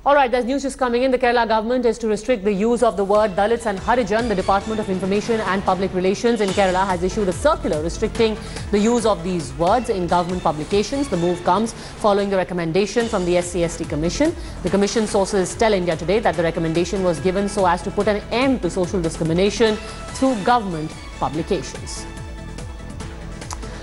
All right, there's news just coming in. The Kerala government is to restrict the use of the word Dalits and Harijan. The Department of Information and Public Relations in Kerala has issued a circular restricting the use of these words in government publications. The move comes following the recommendation from the SC/ST Commission. The Commission sources tell India Today that the recommendation was given so as to put an end to social discrimination through government publications.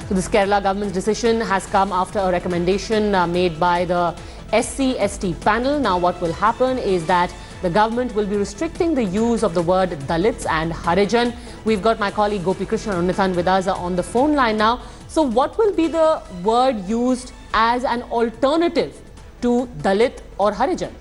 So this Kerala government's decision has come after a recommendation made by the SC/ST panel. Now what will happen is that the government will be restricting the use of the word Dalits and Harijan. We've got my colleague Gopi Krishna Unithan with us on the phone line now. So what will be the word used as an alternative to Dalit or Harijan?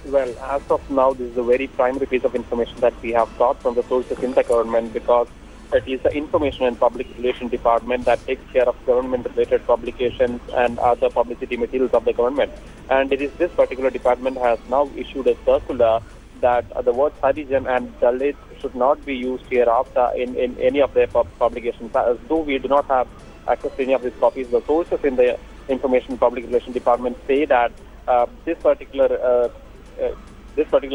Well, as of now, this is a very primary piece of information that we have got from the sources in the government, because it is the Information and Public Relations Department that takes care of government-related publications and other publicity materials of the government. And it is this particular department has now issued a circular that the words Harijan and Dalit should not be used hereafter in any of their publications. As though we do not have access to any of these copies, the sources in the Information and Public Relations Department say that this particular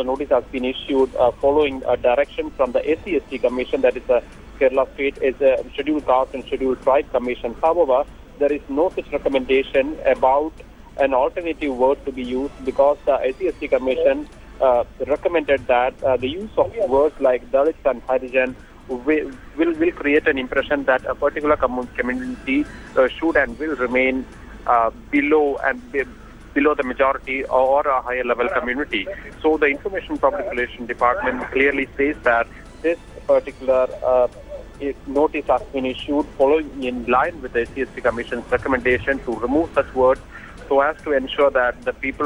notice has been issued following a direction from the SC/ST Commission, that is a Kerala State is a Scheduled Caste and Scheduled Tribe Commission. However, there is no such recommendation about an alternative word to be used, because the SC/ST Commission recommended that the use of words like Dalits and Harijan will create an impression that a particular community should and will remain below the majority or a higher level community. So the Information Public Relations Department clearly says that this particular notice has been issued following in line with the SC/ST Commission's recommendation to remove such words, so as to ensure that the people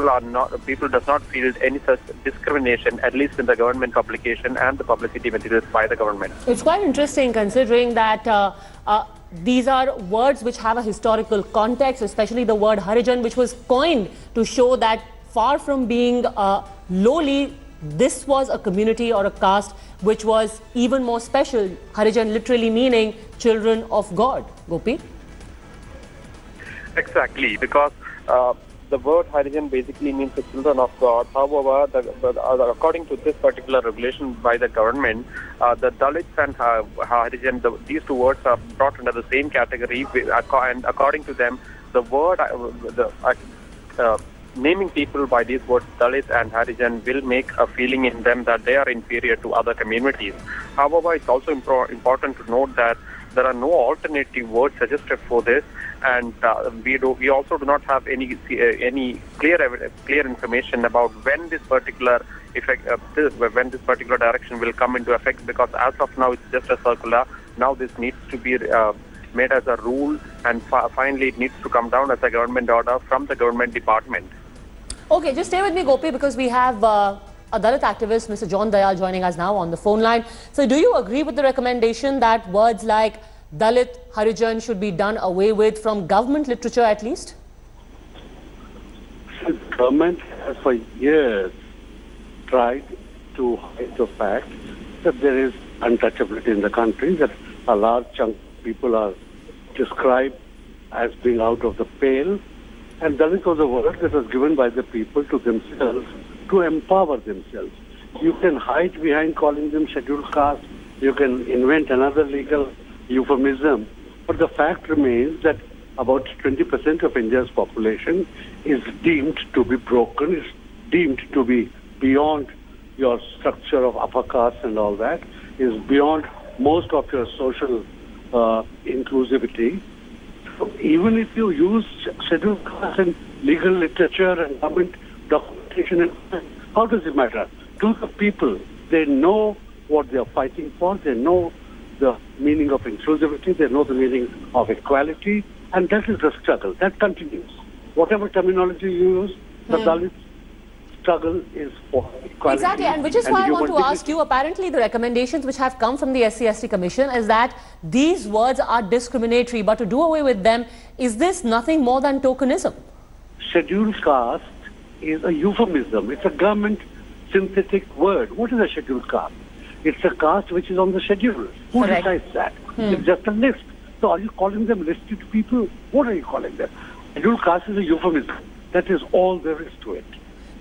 does not feel any such discrimination, at least in the government publication and the publicity materials by the government. It's quite interesting, considering that these are words which have a historical context, especially the word Harijan, which was coined to show that far from being lowly, this was a community or a caste which was even more special. Harijan literally meaning children of God. Gopi? Exactly, because the word Harijan basically means the children of God. However, according to this particular regulation by the government, the Dalits and Harijan, these two words are brought under the same category, and according to them, the word, naming people by these words, Dalits and Harijan, will make a feeling in them that they are inferior to other communities. However, it's also important to note that there are no alternative words suggested for this, and we also do not have any clear information about when this particular direction will come into effect, because as of now it's just a circular. Now this needs to be made as a rule, and finally it needs to come down as a government order from the government department. Okay, just stay with me, Gopi, because we have a Dalit activist, Mr. John Dayal, joining us now on the phone line. So do you agree with the recommendation that words like Dalit, Harijan should be done away with from government literature at least? The government has for years tried to hide the fact that there is untouchability in the country, that a large chunk of people are described as being out of the pale. And Dalit was a word that was given by the people to themselves to empower themselves. You can hide behind calling them scheduled caste, you can invent another legal euphemism, but the fact remains that about 20% of India's population is deemed to be broken, is deemed to be beyond your structure of upper caste and all that, is beyond most of your social inclusivity. So even if you use scheduled caste in legal literature and government documentation, how does it matter? To the people, they know what they are fighting for, they know the meaning of inclusivity, they know the meaning of equality, and that is the struggle. That continues. Whatever terminology you use, the Dalit struggle is for equality. Exactly, and which is why I want to ask you, apparently the recommendations which have come from the SC/ST Commission is that these words are discriminatory, but to do away with them, is this nothing more than tokenism? Scheduled caste is a euphemism. It's a government synthetic word. What is a scheduled caste? It's a caste which is on the schedule. Who Correct. decides that? It's just a list. So are you calling them listed people? What are you calling them? Scheduled caste is a euphemism. That is all there is to it.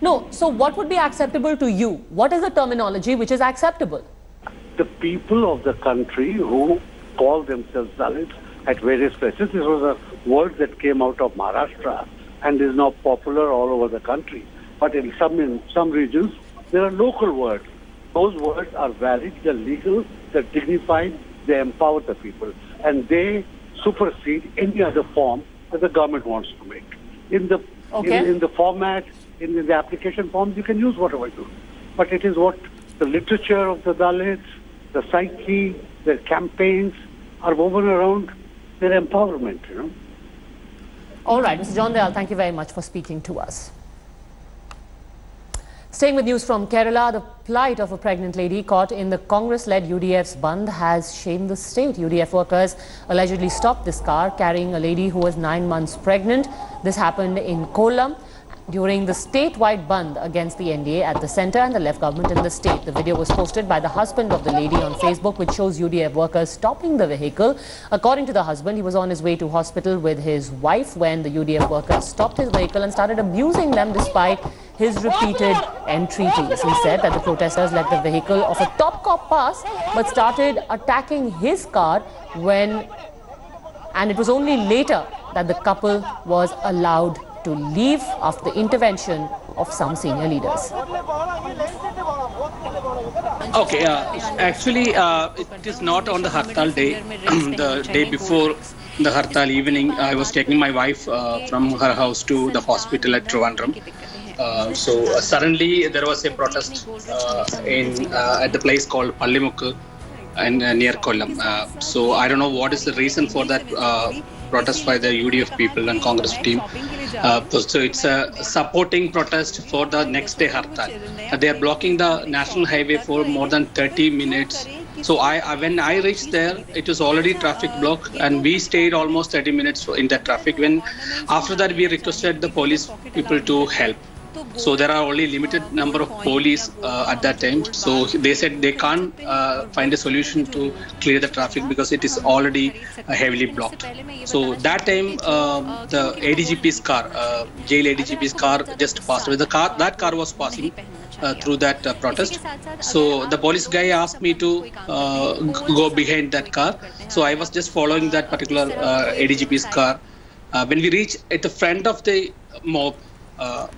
No, so what would be acceptable to you? What is the terminology which is acceptable? The people of the country who call themselves Dalits at various places. This was a word that came out of Maharashtra and is now popular all over the country. But in some regions, there are local words. Those words are valid, they're legal, they're dignified, they empower the people. And they supersede any other form that the government wants to make. In the format, in the application forms, you can use whatever you. But it is what the literature of the Dalits, the psyche, their campaigns are woven around their empowerment, All right, Mr. John Dayal, thank you very much for speaking to us. Staying with news from Kerala, the plight of a pregnant lady caught in the Congress-led UDF's Bandh has shamed the state. UDF workers allegedly stopped this car carrying a lady who was 9 months pregnant. This happened in Kollam during the statewide Bandh against the NDA at the centre and the left government in the state. The video was posted by the husband of the lady on Facebook, which shows UDF workers stopping the vehicle. According to the husband, he was on his way to hospital with his wife when the UDF workers stopped his vehicle and started abusing them despite his repeated entreaties. He said that the protesters let the vehicle of a top cop pass but started attacking his car and it was only later that the couple was allowed to leave after the intervention of some senior leaders. Okay, actually, it is not on the Hartal day. The day before the Hartal evening, I was taking my wife from her house to the hospital at Trivandrum. So suddenly there was a protest at the place called Pallimukku and near Kollam. So I don't know what is the reason for that protest by the UDF people and Congress team. So it's a supporting protest for the next day Hartal. They are blocking the national highway for more than 30 minutes. So when I reached there, it was already traffic block, and we stayed almost 30 minutes in that traffic. When after that we requested the police people to help. So there are only limited number of police at that time. So they said they can't find a solution to clear the traffic because it is already heavily blocked. So that time the ADGP's car, jail ADGP's car just passed away. That car was passing through that protest. So the police guy asked me to go behind that car. So I was just following that particular ADGP's car. When we reached at the front of the mob,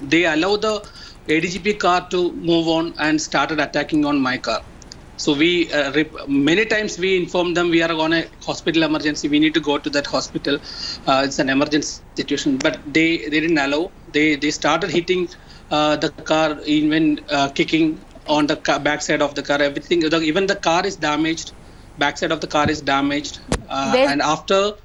they allowed the ADGP car to move on and started attacking on my car. So we many times we informed them we are on a hospital emergency. We need to go to that hospital. It's an emergency situation, but they didn't allow. They started hitting the car, even kicking on the back side of the car. Everything, even the car is damaged. Back side of the car is damaged. And after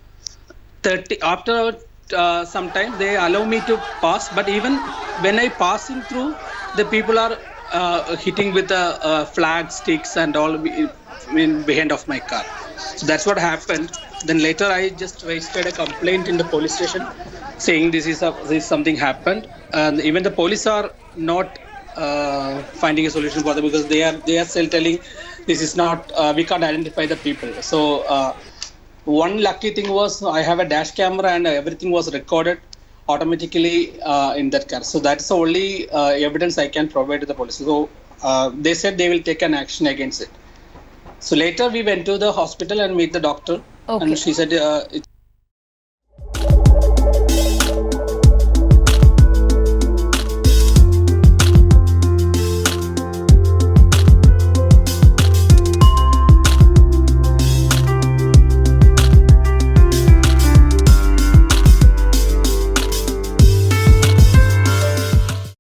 sometimes they allow me to pass, but even when I passing through, the people are hitting with the flag sticks and all behind of my car. So that's what happened. Then later I just registered a complaint in the police station saying this is something happened, and even the police are not finding a solution for them because they are still telling this is not we can't identify the people. So one lucky thing was I have a dash camera and everything was recorded automatically in that car. So that's the only evidence I can provide to the police. So they said they will take an action against it. So later we went to the hospital and meet the doctor. Okay. And she said